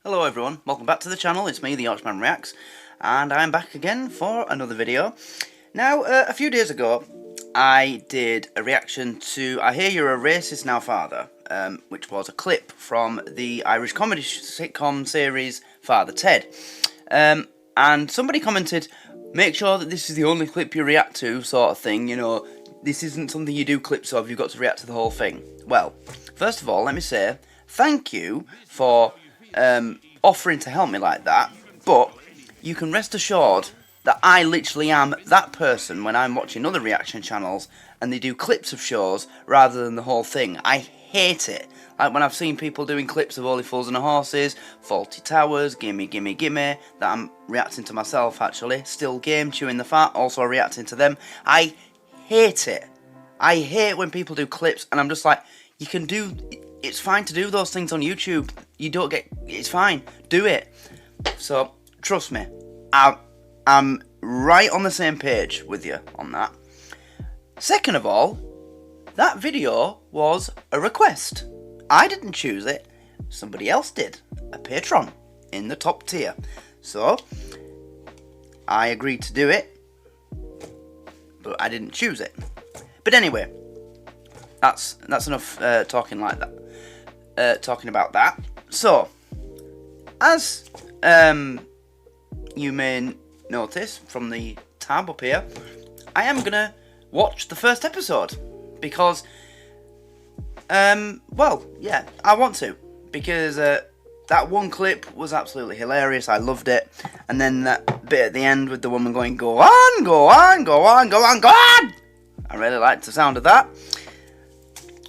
Hello everyone, welcome back to the channel. It's me, the Yorkshireman Reacts, and I'm back again for another video. Now, a few days ago, I did a reaction to I Hear You're a Racist Now Father, which was a clip from the Irish comedy sitcom series Father Ted. And somebody commented, make sure that this is the only clip you react to, sort of thing, you know, this isn't something you do clips of, you've got to react to the whole thing. Well, first of all, let me say, thank you for offering to help me like that, but you can rest assured that I literally am that person when I'm watching other reaction channels and they do clips of shows rather than the whole thing. I hate it. Like when I've seen people doing clips of Only Fools and Horses, Faulty Towers, Gimme Gimme Gimme, that I'm reacting to myself actually, Still Game, Chewing the Fat, also reacting to them. I hate it. I hate when people do clips and I'm just like, you can do... It's fine to do those things on YouTube. You don't get... It's fine. Do it. So, trust me. I'm right on the same page with you on that. Second of all, that video was a request. I didn't choose it. Somebody else did. A patron in the top tier. So, I agreed to do it. But I didn't choose it. But anyway, that's enough talking like that. Talking about that. So, as you may notice from the tab up here, I am gonna watch the first episode because, well, yeah, I want to because that one clip was absolutely hilarious. I loved it, and then that bit at the end with the woman going, "Go on, go on, go on, go on, go on." I really liked the sound of that,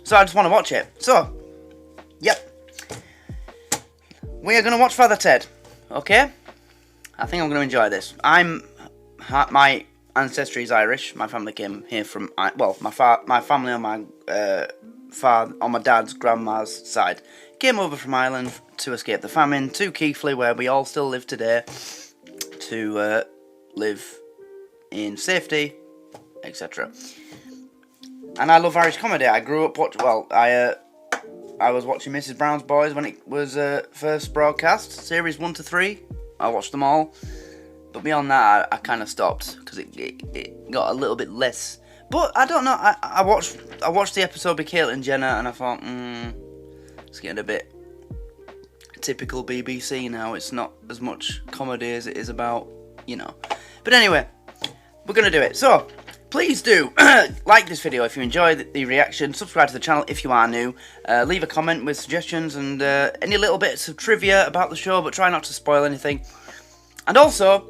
so I just want to watch it. So. Yep. We are going to watch Father Ted. Okay? I think I'm going to enjoy this. My ancestry is Irish. My family came here from... Well, my family on my on my dad's grandma's side came over from Ireland to escape the famine to Keighley, where we all still live today, to live in safety, etc. And I love Irish comedy. I grew up... I was watching Mrs. Brown's Boys when it was first broadcast, series 1 to 3. I watched them all, but beyond that, I kind of stopped because it got a little bit less. But I don't know. I watched the episode with Caitlyn Jenner, and I thought, it's getting a bit typical BBC now. It's not as much comedy as it is about, you know. But anyway, we're gonna do it. So. Please do like this video if you enjoyed the reaction, subscribe to the channel if you are new, leave a comment with suggestions and any little bits of trivia about the show, but try not to spoil anything. And also,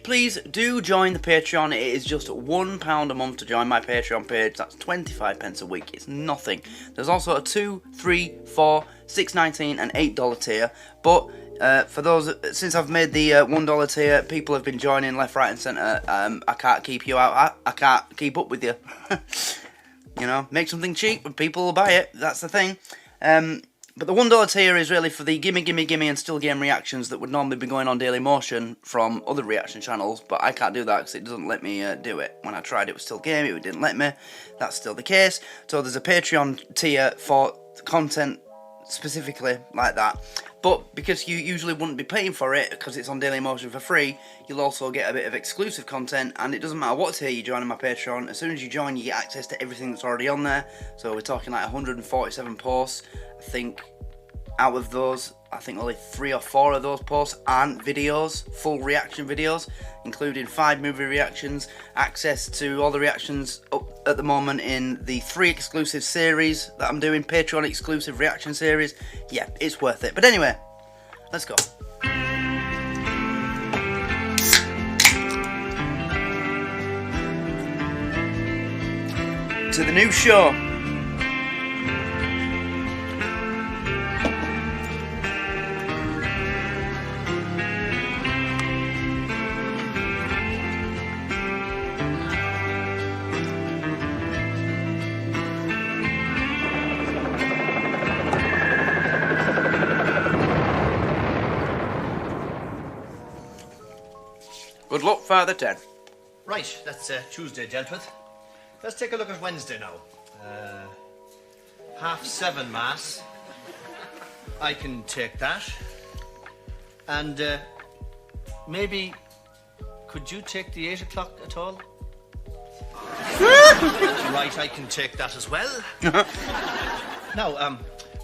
please do join the Patreon. It is just £1 a month to join my Patreon page. That's 25p a week. It's nothing. There's also a $2, $3, $4, $6.19 and $8 tier, but for those, since I've made the $1 tier, people have been joining left, right and centre. I can't keep you out. I can't keep up with you. You know, make something cheap and people will buy it. That's the thing. But the $1 tier is really for the gimme, gimme, gimme and still game reactions that would normally be going on Daily Motion from other reaction channels. But I can't do that because it doesn't let me do it. When I tried it with still game, it didn't let me. That's still the case. So there's a Patreon tier for content specifically like that. But because you usually wouldn't be paying for it because it's on Daily Motion for free, you'll also get a bit of exclusive content, and it doesn't matter what tier you join on my Patreon. As soon as you join, you get access to everything that's already on there. So we're talking like 147 posts. I think out of those, I think only 3 or 4 of those posts aren't videos, full reaction videos, including 5 movie reactions, access to all the reactions up at the moment in the 3 exclusive series that I'm doing, Patreon exclusive reaction series. Yeah, it's worth it. But anyway, let's go. To the new show. Good luck, Father Ted. Right, that's Tuesday dealt with. Let's take a look at Wednesday now. 7:30 Mass. I can take that. And maybe could you take the 8 o'clock at all? Right, I can take that as well. Now,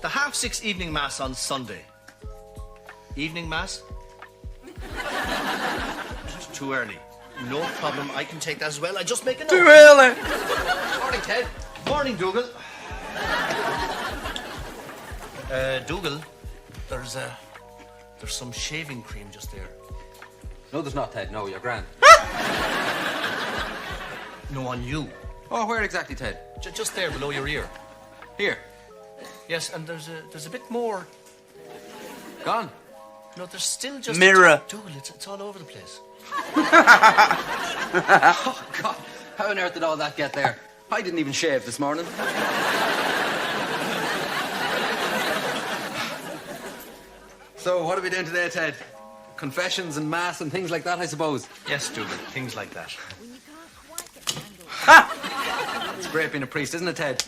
the 6:30 evening mass on Sunday. Evening mass? It's too early. No problem, I can take that as well. I just make a note. Too early. Morning, Ted. Morning, Dougal. Dougal, there's some shaving cream just there. No, there's not, Ted. No, you're grand. No, on you. Oh, where exactly, Ted? Just there, below your ear. Here. Yes, and there's a bit more. Gone. No, there's still just Mirror. Dougal, it's all over the place. Oh, God. How on earth did all that get there? I didn't even shave this morning. So, what are we doing today, Ted? Confessions and mass and things like that, I suppose. Yes, Dougal, things like that. It's great being a priest, isn't it, Ted?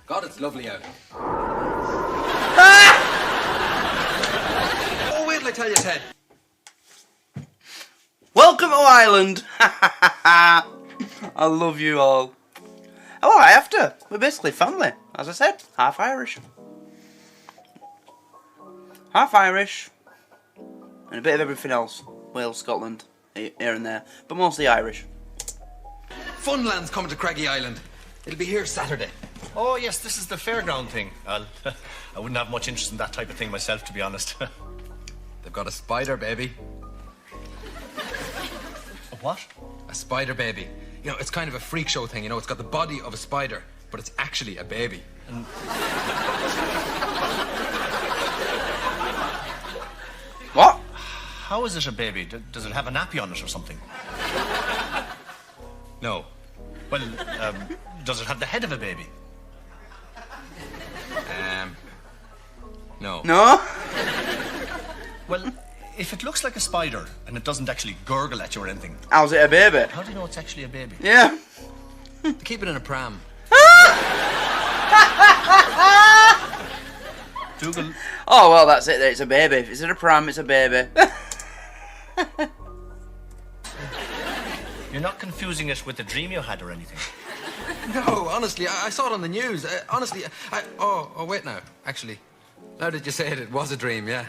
God, it's lovely out. Oh, wait till I tell you, Ted. Welcome to Ireland. I love you all. Oh, I have to. We're basically family. As I said, half Irish. Half Irish. And a bit of everything else. Wales, Scotland, here and there. But mostly Irish. Funland's coming to Craggy Island. It'll be here Saturday. Oh, yes, this is the fairground thing. I wouldn't have much interest in that type of thing myself, to be honest. They've got a spider baby. A what? A spider baby. You know, it's kind of a freak show thing, you know. It's got the body of a spider, but it's actually a baby. What? How is it a baby? Does it have a nappy on it or something? No. Well, does it have the head of a baby? No. No? Well, if it looks like a spider and it doesn't actually gurgle at you or anything, How's it a baby? how do you know it's actually a baby? Yeah. Keep it in a pram. Dougal, Oh, well, that's it. It's a baby. If it's in a pram, it's a baby. you're not confusing it with the dream you had or anything. No, honestly, I saw it on the news. Honestly, oh, wait now. Actually, now that you say it, it was a dream, yeah.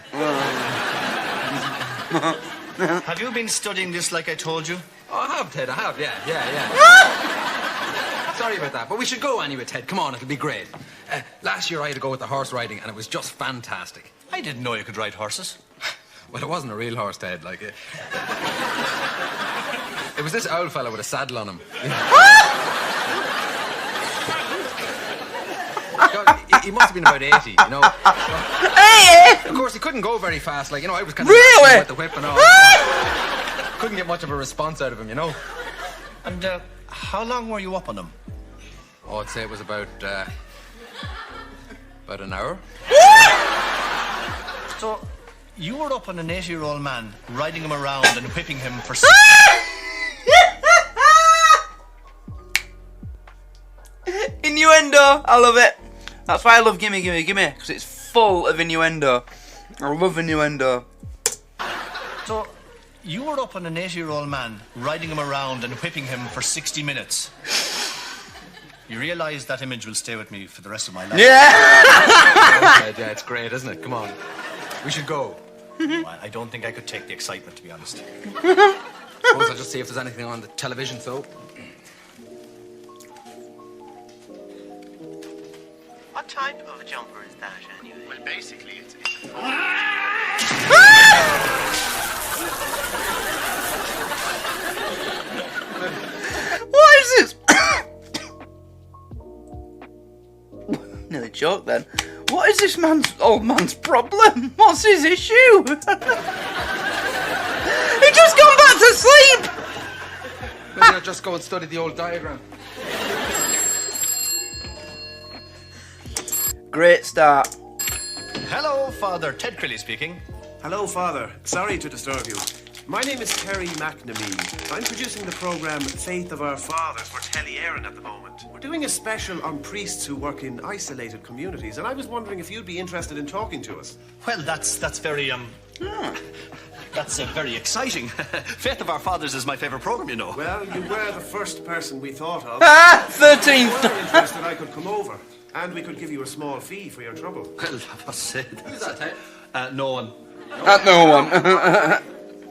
Have you been studying this like I told you? Oh, I have, Ted, I have, yeah. Sorry about that, but we should go anyway, Ted. Come on, it'll be great. Last year I had to go with the horse riding, and it was just fantastic. I didn't know you could ride horses. Well, it wasn't a real horse, Ted, like it. It was this owl fella with a saddle on him. God, he must have been about 80, you know. Hey! Of course, he couldn't go very fast. Like, you know, I was kind of Really? with the whip and all. Couldn't get much of a response out of him, you know. And how long were you up on him? Oh, I'd say it was about an hour. So, you were up on an 80-year-old man, riding him around and whipping him for... Innuendo. I love it. That's why I love Gimme Gimme Gimme, because it's full of innuendo. I love innuendo. So, you were up on an 80-year-old man, riding him around and whipping him for 60 minutes. You realise that image will stay with me for the rest of my life? Yeah. Yeah, it's great, isn't it? Come on. We should go. Well, I don't think I could take the excitement, to be honest. Suppose I'll just see if there's anything on the television, so... What type of a jumper is that, anyway? Well, basically, it's... What is this? Nearly choked then. What is this old man's problem? What's his issue? He just gone back to sleep. Maybe I'll just go and study the old diagram. Great start. Hello, Father. Ted Crilly speaking. Hello, Father. Sorry to disturb you. My name is Terry McNamee. I'm producing the programme Faith of Our Fathers for Telly Éireann at the moment. We're doing a special on priests who work in isolated communities, and I was wondering if you'd be interested in talking to us. Well, that's very, That's very exciting. Faith of Our Fathers is my favourite programme, you know. Well, you were the first person we thought of. 13th! If you were interested, I could come over, and we could give you a small fee for your trouble. Well, I must say... Who's that, Ted? No one. No one.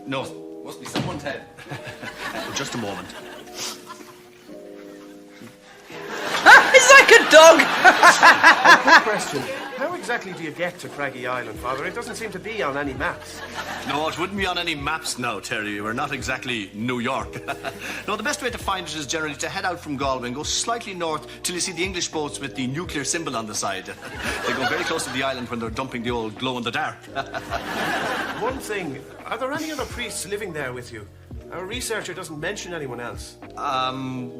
No. Must be someone, Ted. Just a moment. It's like a dog! Quick question. How exactly do you get to Craggy Island, Father? It doesn't seem to be on any maps. No, it wouldn't be on any maps now, Terry. We're not exactly New York. No, the best way to find it is generally to head out from Galway and go slightly north till you see the English boats with the nuclear symbol on the side. They go very close to the island when they're dumping the old glow-in-the-dark. One thing, are there any other priests living there with you? Our researcher doesn't mention anyone else. No.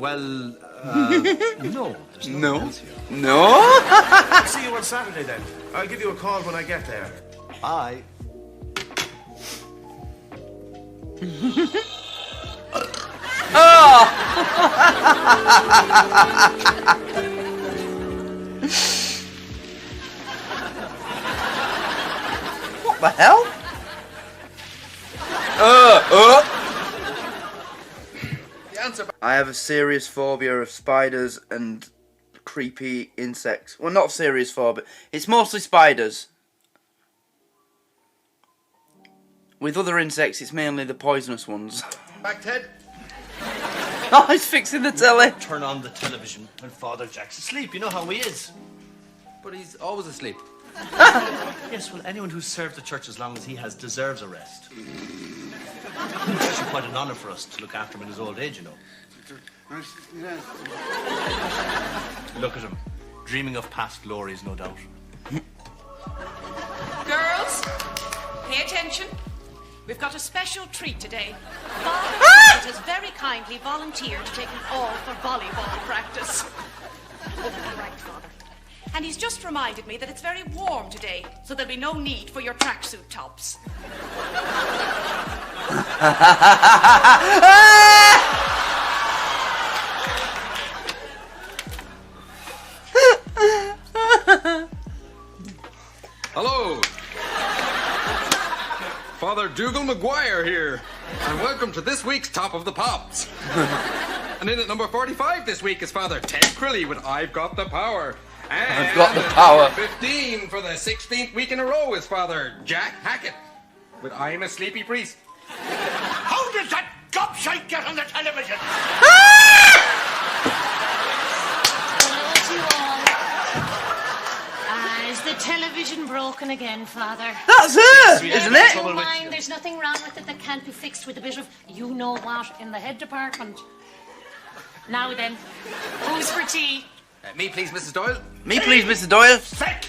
There's no one else here. No? I'll see you on Saturday then. I'll give you a call when I get there. Bye. What the hell? I have a serious phobia of spiders and creepy insects. Well, not serious phobia. It's mostly spiders. With other insects, it's mainly the poisonous ones. Back, Ted. Oh, he's fixing the telly. Turn on the television when Father Jack's asleep. You know how he is. But he's always asleep. Yes, well, anyone who's served the church as long as he has deserves a rest. It's actually quite an honour for us to look after him in his old age, you know. Look at him, dreaming of past glories, no doubt. Girls, pay attention. We've got a special treat today. Father has very kindly volunteered to take us all for volleyball practice. Oh, right, Father. And he's just reminded me that it's very warm today, so there'll be no need for your tracksuit tops. Hello. Father Dougal Maguire here. And welcome to this week's Top of the Pops. And in at number 45 this week is Father Ted Crilly with I've Got the Power. And I've got the power. 15 for the 16th week in a row is Father Jack Hackett with I'm a Sleepy Priest. How did that gobshite get on the television? Is the television broken again, Father? That's her, Yes, isn't it? Don't mind, there's nothing wrong with it that can't be fixed with a bit of you-know-what in the head department. Now then, who's for tea? Me please, Mrs. Doyle. Me please, Mr. Doyle. Feck!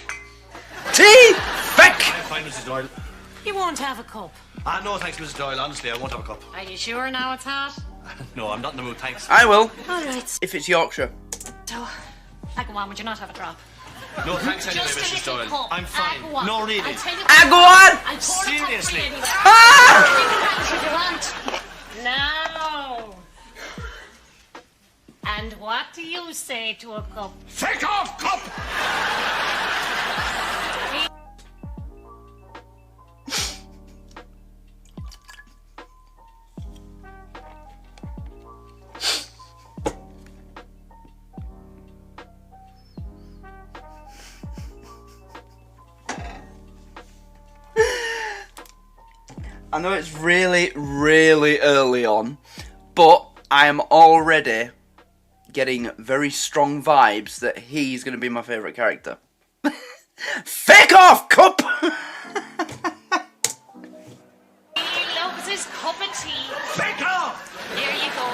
Tea! Feck! I'm fine, Mrs. Doyle. You won't have a cup. No, thanks, Mrs. Doyle. Honestly, I won't have a cup. Are you sure now it's hot? No, I'm not in the mood, thanks. I will, All right, if it's Yorkshire. so, I go on, would you not have a drop? No, thanks anyway, Just a Mrs. little Doyle. cup. I'm fine. Go on. No, really. I'll tell you Go on! I'll pour a cup for Seriously. you anyway. Ah! If you want. Now. And what do you say to a cup? Feck off, cup! I know it's really, really early on, but I am already getting very strong vibes that he's going to be my favourite character. Feck off, cup! He loves his cup of tea. Feck off! There you go.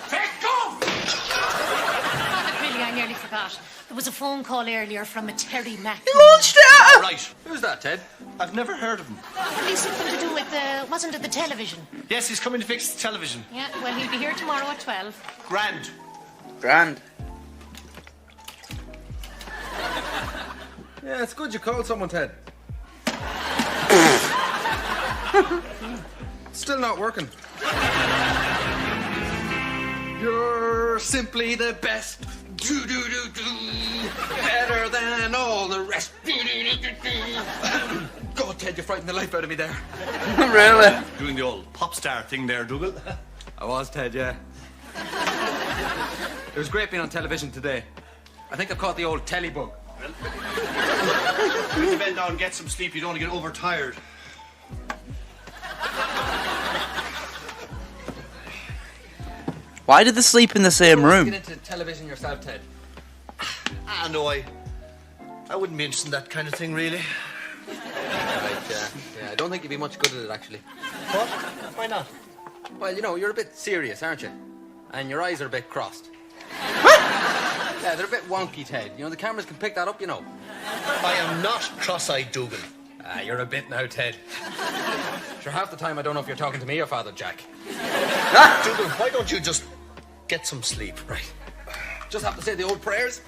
Feck off! Father Crilly, I nearly forgot. There was a phone call earlier from a Terry Mac. He launched it at her! Right. Who's that, Ted? I've never heard of him. At least something to do with wasn't it the television? Yes, he's coming to fix the television. Yeah, well, he'll be here tomorrow at 12. Grand. Grand. Yeah, it's good you called someone, Ted. Still not working. You're simply the best. Do do do do. Better than all the rest. Do do do do do. God, Ted, you frightened the life out of me there. Really? Doing the old pop star thing there, Dougal. I was, Ted, yeah. It was great being on television today. I think I've caught the old telly bug. Put your bed down and get some sleep. You don't want to get overtired. Why did they sleep in the same room? Get into television yourself, Ted. No, I wouldn't be interested in that kind of thing, really. Right, yeah, I don't think you'd be much good at it, actually. What? Why not? Well, you know, you're a bit serious, aren't you? And your eyes are a bit crossed. Yeah, they're a bit wonky, Ted. You know, the cameras can pick that up, you know. I am not cross-eyed, Dougal. You're a bit now, Ted. Sure, half the time I don't know if you're talking to me or Father Jack. Dougal, why don't you just get some sleep? Right. Just have to say the old prayers.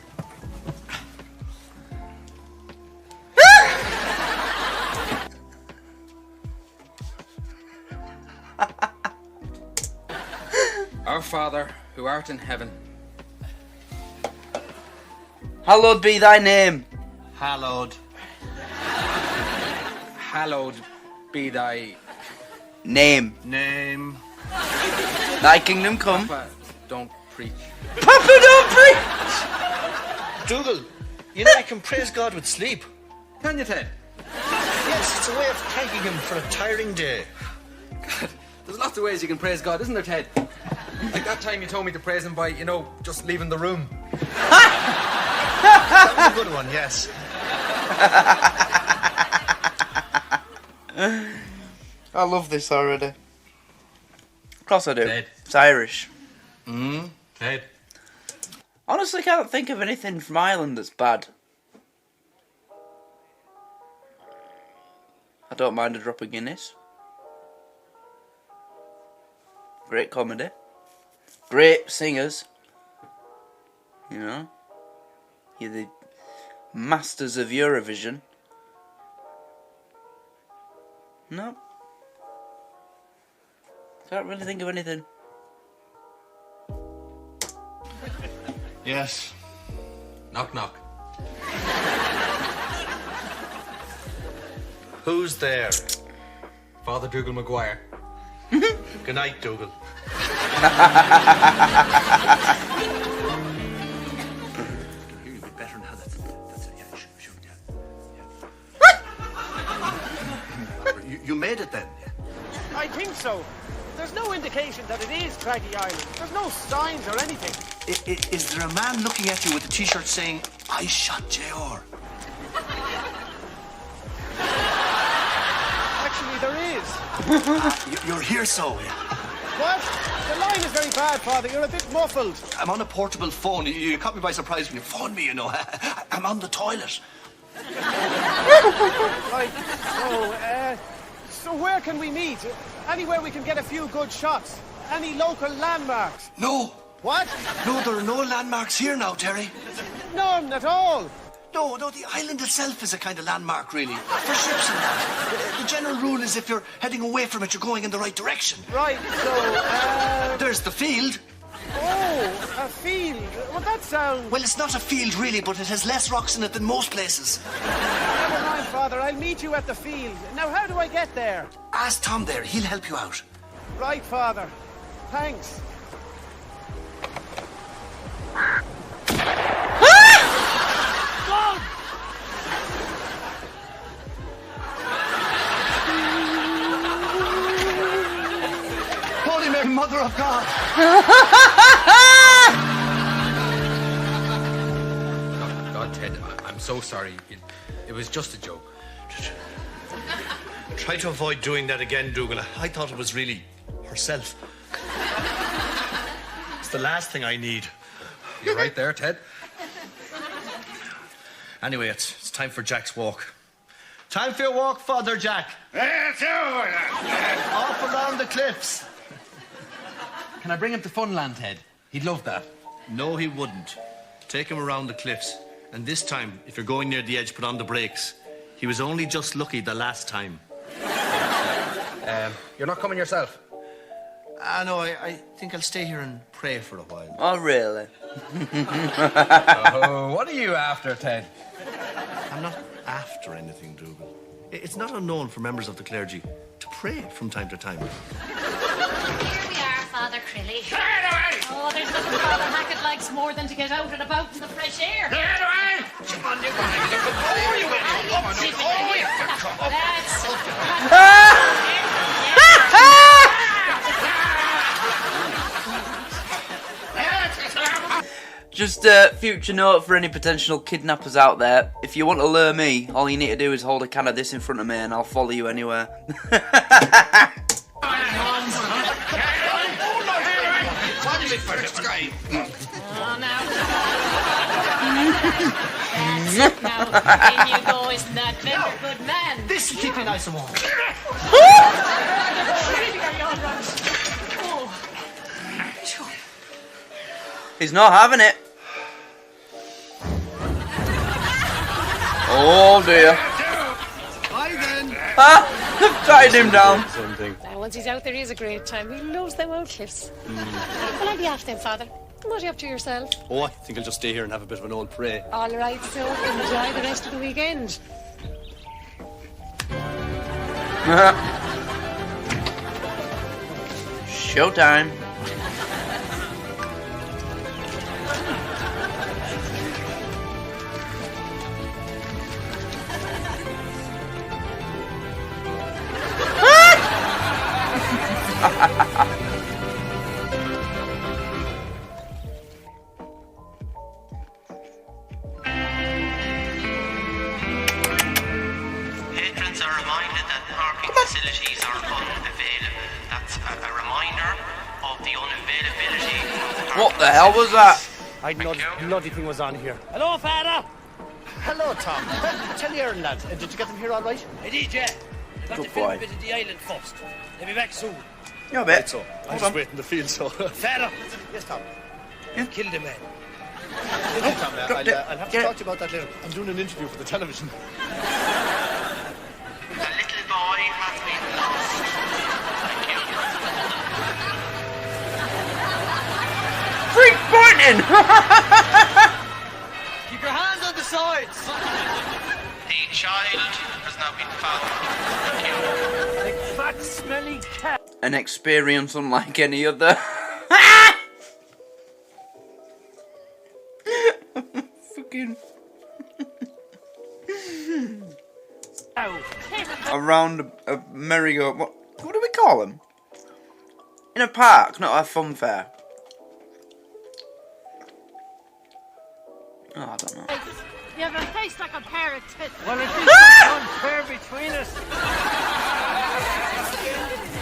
Our Father, who art in heaven. Hallowed be thy name. Hallowed. Hallowed be thy Name. Name. Thy kingdom come. Papa, don't preach. Papa, don't preach! Dougal, you know you can praise God with sleep. Can you, Ted? Yes, it's a way of thanking him for a tiring day. God, there's lots of ways you can praise God, isn't there, Ted? Like that time you told me to praise him by, you know, just leaving the room. That was a good one, yes. I love this already. Of course I do. Ted. It's Irish. Ted. Honestly, can't think of anything from Ireland that's bad. I don't mind a drop of Guinness. Great comedy. Great singers. You know. You're the masters of Eurovision. No. Can't really think of anything. Yes. Knock, knock. Who's there? Father Dougal Maguire. Good night, Dougal. You'll be better now. That's it. Yeah, sure, yeah. You made it then? I think so. There's no indication that it is Craggy Island. There's no signs or anything. Is there a man looking at you with a t-shirt saying, I shot JR? Actually, there is. You're here, so. What? The line is very bad, Father. You're a bit muffled. I'm on a portable phone. You caught me by surprise when you phoned me, you know. I'm on the toilet. Right. So where can we meet? Anywhere we can get a few good shots. Any local landmarks? No. What? No, there are no landmarks here now, Terry. None at all. No, the island itself is a kind of landmark, really. For ships and that. The general rule is if you're heading away from it, you're going in the right direction. Right, so, There's the field. Oh, a field. Well, that sounds... Well, it's not a field, really, but it has less rocks in it than most places. Never mind, Father. I'll meet you at the field. Now, how do I get there? Ask Tom there. He'll help you out. Right, Father. Thanks. Holy Mary, Mother of God! God, Ted, I'm so sorry. It was just a joke. Try to avoid doing that again, Dougal. I thought it was really herself. It's the last thing I need. You're right there, Ted. Anyway, it's time for Jack's walk. Time for your walk, Father Jack. Off around the cliffs. Can I bring him to Funland, Ted? He'd love that. No, he wouldn't. Take him around the cliffs. And this time, if you're going near the edge, put on the brakes. He was only just lucky the last time. You're not coming yourself? No, I think I'll stay here and pray for a while. Oh, really? Oh, what are you after, Ted? I'm not after anything, Dougal. It's not unknown for members of the clergy to pray from time to time. Here we are, Father Crilly. Oh, there's nothing Father Hackett likes more than to get out and about in the fresh air. Get away! Come on, you want to get before you win. Come on, Just a future note for any potential kidnappers out there. If you want to lure me, all you need to do is hold a can of this in front of me and I'll follow you anywhere. Oh, now. That's it now. In you go, isn't that very good man? This will keep you nice and warm. He's not having it. Oh dear. Bye then. They've tied him down. Now, once he's out there, he's a great time. He loves them out cliffs. Well, I'll be off then, Father. What are you up to yourself? Oh, I think I'll just stay here and have a bit of an old pray. All right, so enjoy the rest of the weekend. Showtime. Patrons are reminded that parking facilities are unavailable. That's a reminder of the unavailability of the What the hell was that? I know this bloody thing was on here. Hello, Father. Hello, Tom. Tell your lad, did you get them here all right? I did, yeah. I got Good to film boy. a bit of the island first. They'll be back soon. Yeah, a bit. So, I'm Hold just on. waiting to feel so. Father, Yes, Tom. you've killed a man. Listen, Tom, I'll have to Get talk it. to you about that later. I'm doing an interview for the television. The little boy has been lost. Thank you. Freak pointing! Keep your hands on the sides. The child has now been found. Thank you. Fat, smelly cat. An experience unlike any other. Fucking. Around a merry-go. What do we call them? In a park, not a fun fair. Oh, I don't know. You have a face like a pair of tits. Well, it is unfair between us.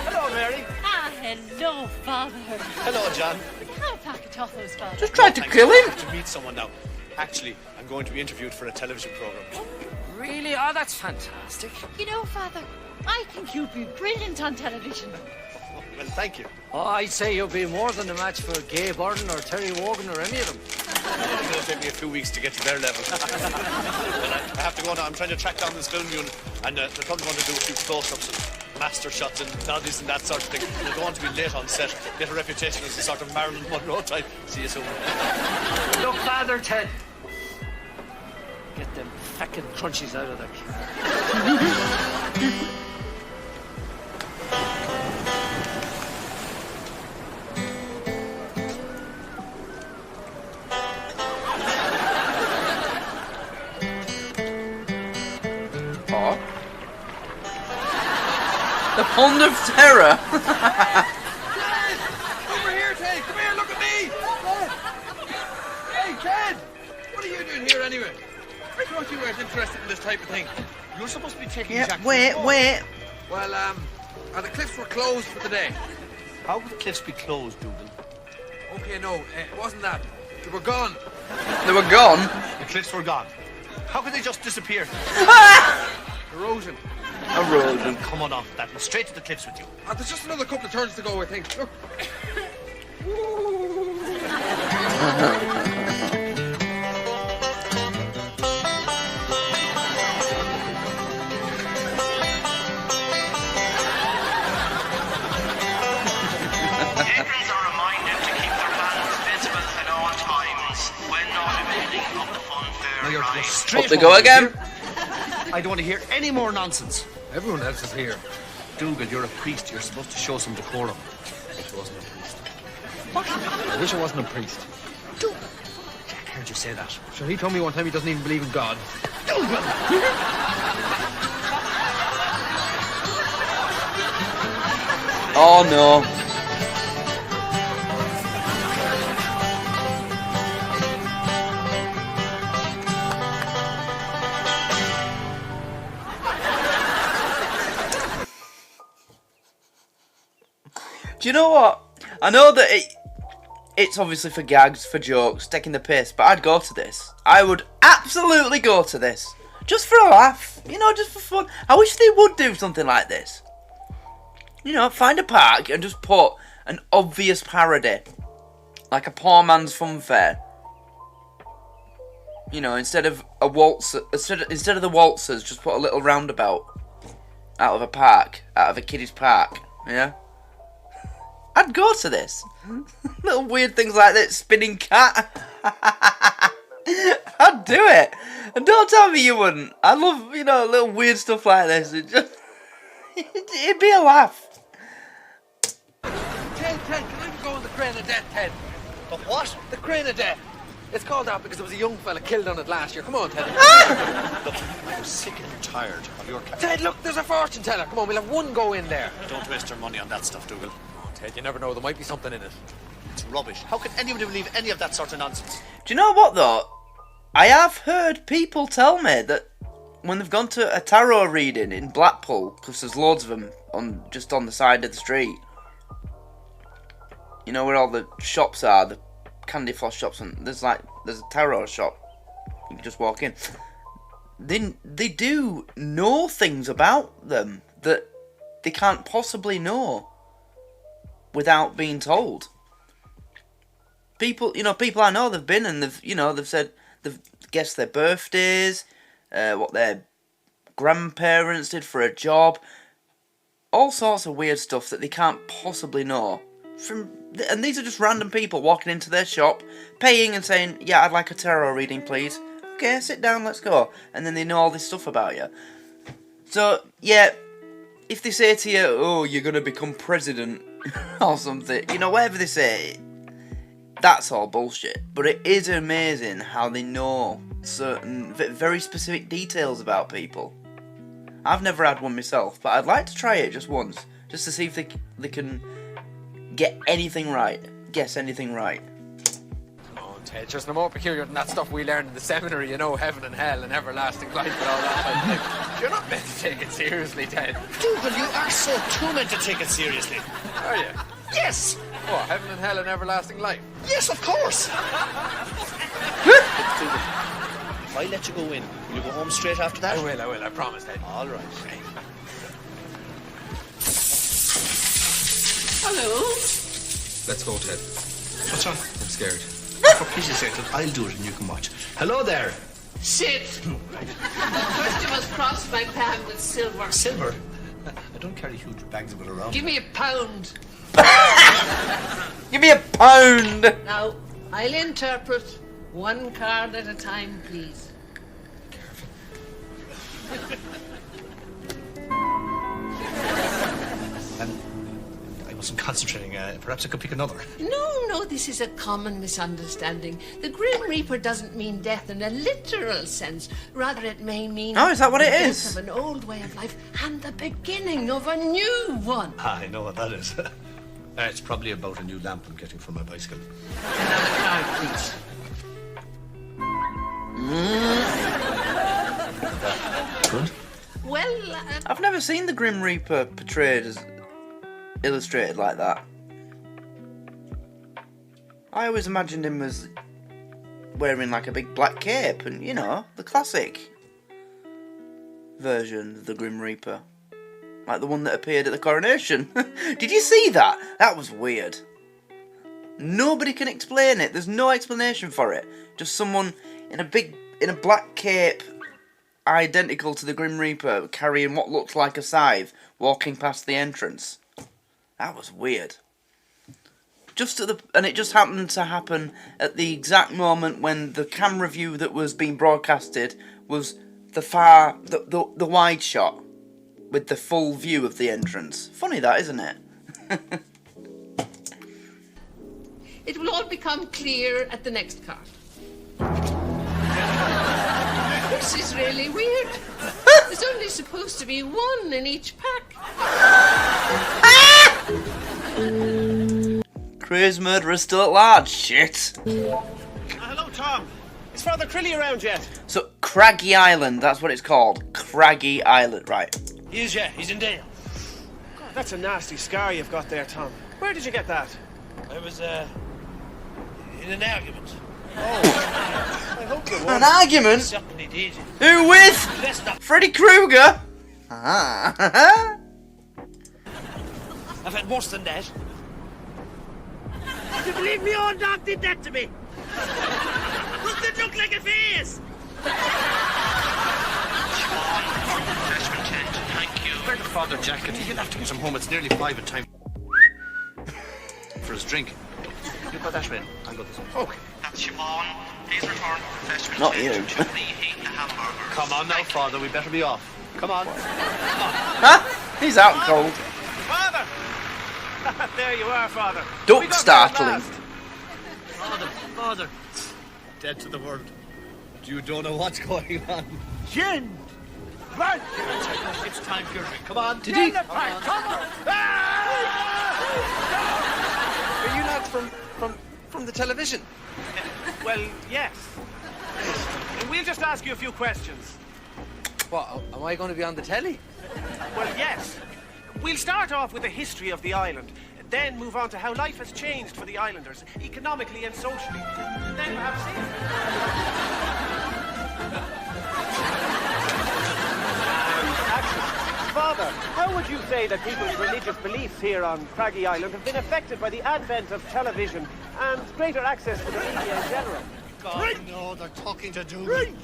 Hello, Mary. Ah, hello, Father. Hello, John. How pack of toffos, Father? Just tried to kill him. To meet someone now. Actually, I'm going to be interviewed for a television program. Really? Oh, that's fantastic. You know, Father, I think you'd be brilliant on television. Well, thank you. Oh, I'd say you'll be more than a match for Gay Byrne or Terry Wogan or any of them. It's going to take me a few weeks to get to their level. But I have to go now. I'm trying to track down this film unit, and they're probably going to do a few close-ups and master shots and noddies and that sort of thing. They're going to be late on set, get a reputation as a sort of Marilyn Monroe type. See you soon. Look, Father Ted. Get them feckin' crunchies out of there. Oh. The Pond of Terror. Over here, Ted! Come here, look at me! Hey, Ted! What are you doing here anyway? I thought you weren't interested in this type of thing. You're supposed to be taking Yeah, Jack. wait. Well, the cliffs were closed for the day. How could the cliffs be closed, Dougal? Okay, no, it wasn't that. They were gone. They were gone. The cliffs were gone. How could they just disappear? Erosion. Erosion. Come on off that and straight to the cliffs with you. There's just another couple of turns to go, I think. Look. Straight Up they home, go you again. hear? I don't want to hear any more nonsense. Everyone else is here. Dougal, you're a priest. You're supposed to show some decorum. I wasn't a priest. What? I wish I wasn't a priest. Dougal. Jack heard you say that. Sure, he told me one time he doesn't even believe in God. Dougal! Oh no. Do you know what? I know that it's obviously for gags, for jokes, taking the piss, but I'd go to this. I would absolutely go to this. Just for a laugh. You know, just for fun. I wish they would do something like this. You know, find a park and just put an obvious parody. Like a poor man's fun fair. You know, instead of a waltz, instead of the waltzers, just put a little roundabout out of a park, out of a kiddie's park. Yeah? I'd go to this. Little weird things like that, spinning cat. I'd do it. And don't tell me you wouldn't. I love, you know, little weird stuff like this. It'd be a laugh. Ted, can I go on the crane of death, Ted? The what? The crane of death. It's called that because there was a young fella killed on it last year. Come on, Ted. Look, I'm sick and tired of your... Ted, look, there's a fortune teller. Come on, we'll have one go in there. Don't waste your money on that stuff, Dougal. Oh, Ted, you never know. There might be something in it. It's rubbish. How can anybody believe any of that sort of nonsense? Do you know what, though? I have heard people tell me that when they've gone to a tarot reading in Blackpool, because there's loads of them just on the side of the street, you know where all the shops are, the candy floss shops, and there's a tarot shop. You can just walk in. They do know things about them that they can't possibly know without being told. People I know, they've been and they've said they've guessed their birthdays, what their grandparents did for a job, all sorts of weird stuff that they can't possibly know. And these are just random people walking into their shop, paying and saying, yeah, I'd like a tarot reading, please. Okay, sit down, let's go. And then they know all this stuff about you. So, yeah, if they say to you, oh, you're going to become president or something, whatever they say, that's all bullshit. But it is amazing how they know certain, very specific details about people. I've never had one myself, but I'd like to try it just once, just to see if they can get anything right, guess anything right. Oh, Ted, just no more peculiar than that stuff we learned in the seminary, heaven and hell and everlasting life and all that. You're not meant to take it seriously, Ted. Dougal, you are so too meant to take it seriously. Are you? Yes! What, heaven and hell and everlasting life? Yes, of course! If I let you go in, will you go home straight after that? I will, I promise, Ted. All right. Hello. Let's go, Ted. What's wrong? I'm scared. For pity's sake, I'll do it and you can watch. Hello there. Sit. First you must cross my pan with silver. Silver? I don't carry huge bags of it around. Give me a pound. Give me a pound! Now, I'll interpret one card at a time, please. I wasn't concentrating. Perhaps I could pick another. No, this is a common misunderstanding. The Grim Reaper doesn't mean death in a literal sense. Rather, it may mean... Oh, is that what it the is? death of an old way of life and the beginning of a new one. I know what that is. It's probably about a new lamp I'm getting for my bicycle. Another card, please. Good. Well, I've never seen the Grim Reaper portrayed as illustrated like that. I always imagined him as wearing like a big black cape and, the classic version of the Grim Reaper. Like the one that appeared at the coronation. Did you see that? That was weird. Nobody can explain it. There's no explanation for it. Just someone in a black cape, identical to the Grim Reaper, carrying what looked like a scythe, walking past the entrance. That was weird. and it just happened to happen at the exact moment when the camera view that was being broadcasted was the wide shot with the full view of the entrance. Funny that, isn't it? It will all become clear at the next card. This is really weird. There's only supposed to be one in each pack. Crazy murderer still at large. Shit. Hello, Tom. Is Father Crilly around yet? So, Craggy Island, that's what it's called. Craggy Island, right. He is, yeah. He's in Dale. God, that's a nasty scar you've got there, Tom. Where did you get that? I was, in an argument. I hope you won. An argument? Certainly did. Who with? Freddy Krueger? I've had worse than that. Do you believe me old dog did that to me? Doesn't it look like a face? Thank you. Where the father jacket? He'll have to get him home. It's nearly 5 and time for his drink. You put that in. I'll go this one. Okay. That's Siobhan. Please return refreshment. Not you. To reheat the hamburgers. Come on now, father. We better be off. Come on. Huh? He's out cold. Father! There you are, Father. Duck startling. Father. Dead to the world. You don't know what's going on. Gin! Right! It's time for your drink. Come on. Did he? Come on! Are you lads from the television? Well, yes. We'll just ask you a few questions. What, am I going to be on the telly? Well, yes. We'll start off with the history of the island, then move on to how life has changed for the islanders, economically and socially. Then perhaps Father, how would you say that people's religious beliefs here on Craggy Island have been affected by the advent of television and greater access to the media in general? God, no, they're talking to do. Drink!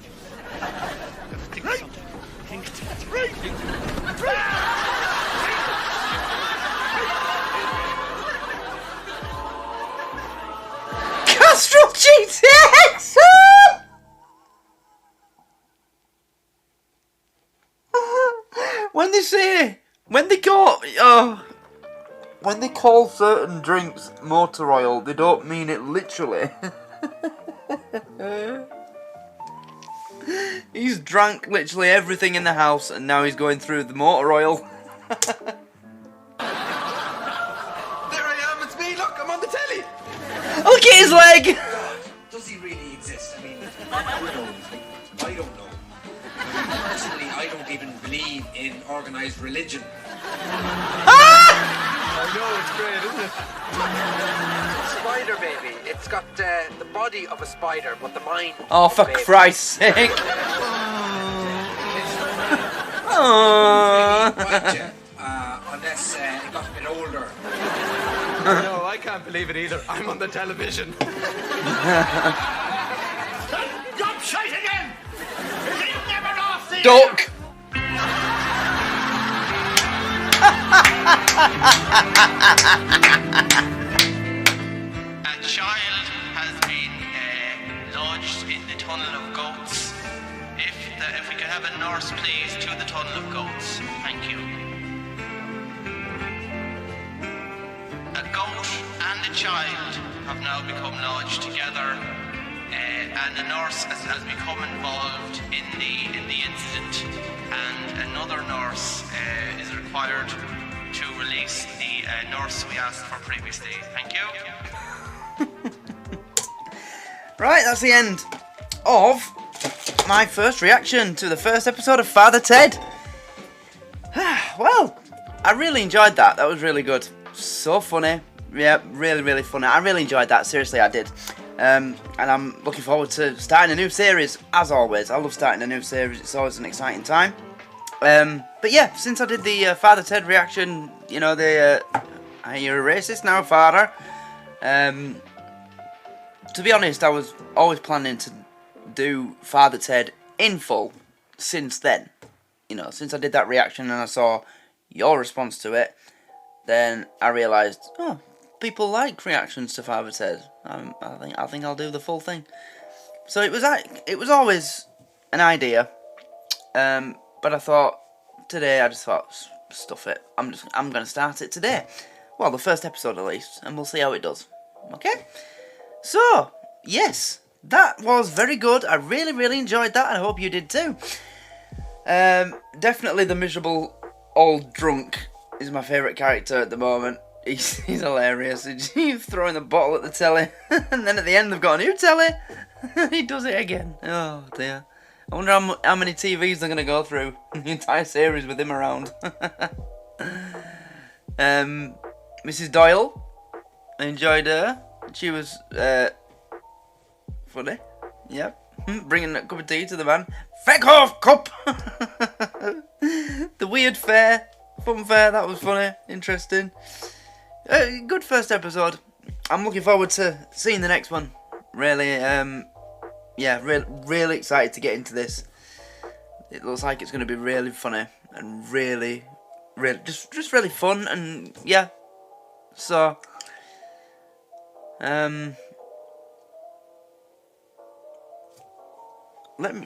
Castrol GTX! When they call certain drinks motor oil, they don't mean it literally. He's drank literally everything in the house and now he's going through the motor oil. There I am, it's me, look, I'm on the telly! Look at his leg! Does he really exist? I mean, who knows? I don't know. Personally, I don't even believe in organised religion. I know, it's great, isn't it? Spider baby. It's got the body of a spider, but the mind. Oh, for Christ's sake! Unless it got a bit older. No, I can't believe it either. I'm on the television. Stop shite again! Is he never off the Duck! A child has been lodged in the tunnel of goats. If we could have a nurse, please, to the tunnel of goats. Thank you. A goat and a child have now become lodged together, and the nurse has become involved in the incident, and another nurse is required to release the nurse we asked for previously. Thank you. Right, that's the end of my first reaction to the first episode of Father Ted. Well, I really enjoyed that. That was really good. So funny. Yeah, really, really funny. I really enjoyed that. Seriously, I did. And I'm looking forward to starting a new series, as always. I love starting a new series. It's always an exciting time. But yeah, since I did the Father Ted reaction, you know, you're a racist now, Father. To be honest, I was always planning to do Father Ted in full since then. You know, since I did that reaction and I saw your response to it, then I realised, oh, people like reactions to Father Ted. I think I'll do the full thing. So it was always an idea, but I thought today I just thought stuff it. I'm gonna start it today. Well, the first episode at least, and we'll see how it does. Okay. So yes, that was very good. I really enjoyed that, and I hope you did too. Definitely the miserable old drunk is my favourite character at the moment. He's hilarious. He's throwing the bottle at the telly, and then at the end they've got a new telly. He does it again. Oh dear. I wonder how many TVs they're going to go through the entire series with him around. Mrs. Doyle, I enjoyed her. She was funny. Yep. Bringing a cup of tea to the man. Feck off, cup! The weird fair. Fun fair, that was funny. Interesting. Good first episode. I'm looking forward to seeing the next one. Really, really excited to get into this. It looks like it's going to be really funny and really just really fun, and yeah. So,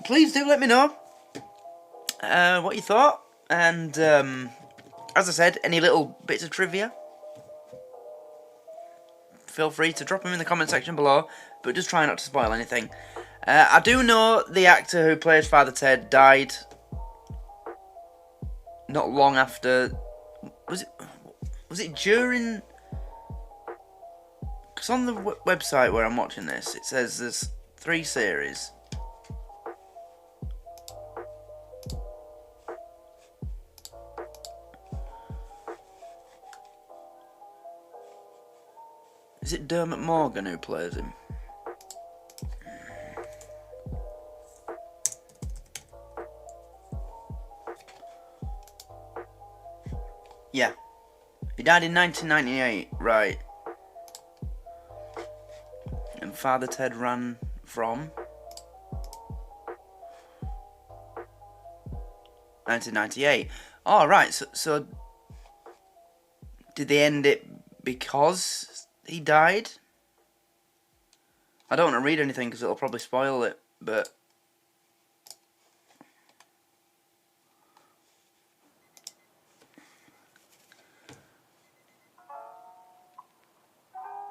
please do let me know what you thought, and as I said, any little bits of trivia, feel free to drop them in the comment section below, but just try not to spoil anything. I do know the actor who plays Father Ted died not long after. Was it during? Because on the website where I'm watching this, it says there's 3 series. Is it Dermot Morgan who plays him? Yeah. He died in 1998, right. And Father Ted ran from 1998. Oh, right, so did they end it because he died? I don't want to read anything because it'll probably spoil it, but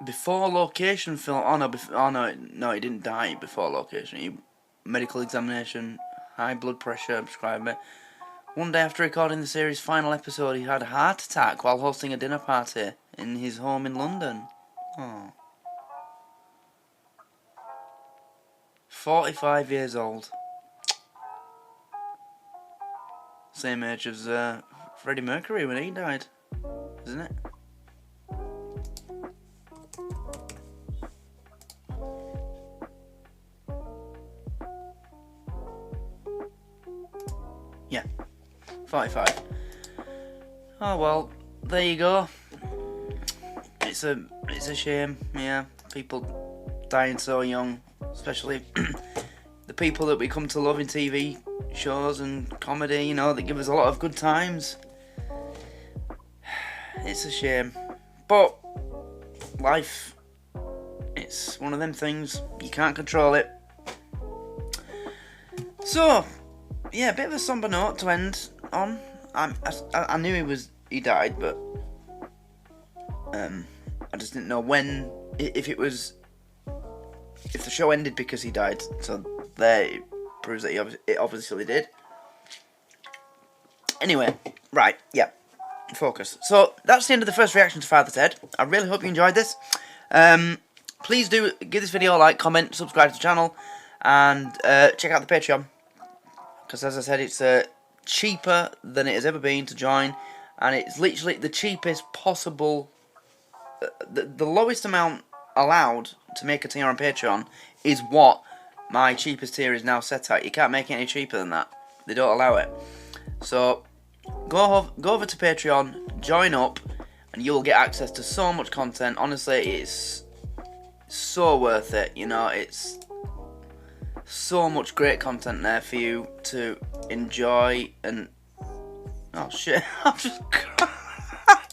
before location film. No, he didn't die before location. Medical examination, high blood pressure, prescribed me. One day after recording the series' final episode, he had a heart attack while hosting a dinner party in his home in London. Oh. 45 years old. Same age as Freddie Mercury when he died, isn't it? Yeah, 45. Oh well, there you go. It's a shame, yeah. People dying so young, especially the people that we come to love in TV shows and comedy, you know, that give us a lot of good times. It's a shame, but life, it's one of them things, you can't control it. So yeah, a bit of a somber note to end on. I knew he died, but I just didn't know when, if the show ended because he died. So there, it proves that it obviously did. Anyway, right, yeah, focus. So that's the end of the first reaction to Father Ted. I really hope you enjoyed this. Please do give this video a like, comment, subscribe to the channel, and check out the Patreon. Because as I said, it's cheaper than it has ever been to join, and it's literally the cheapest possible. The lowest amount allowed to make a tier on Patreon is what my cheapest tier is now set at. You can't make it any cheaper than that. They don't allow it. So go over to Patreon, join up, and you'll get access to so much content. Honestly, it's so worth it. You know, it's so much great content there for you to enjoy. And oh shit, I'm just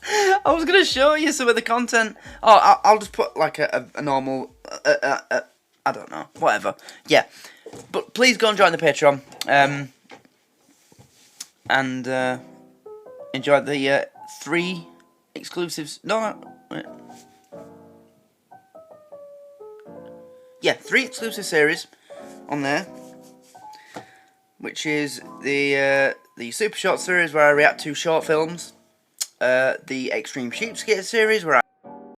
I was going to show you some of the content. Oh, I'll just put like a normal, I don't know, whatever. Yeah, but please go and join the Patreon, and enjoy the 3 exclusives. No, wait. Yeah, 3 exclusive series on there, which is the Super Short series where I react to short films, the Extreme Sheepskate series where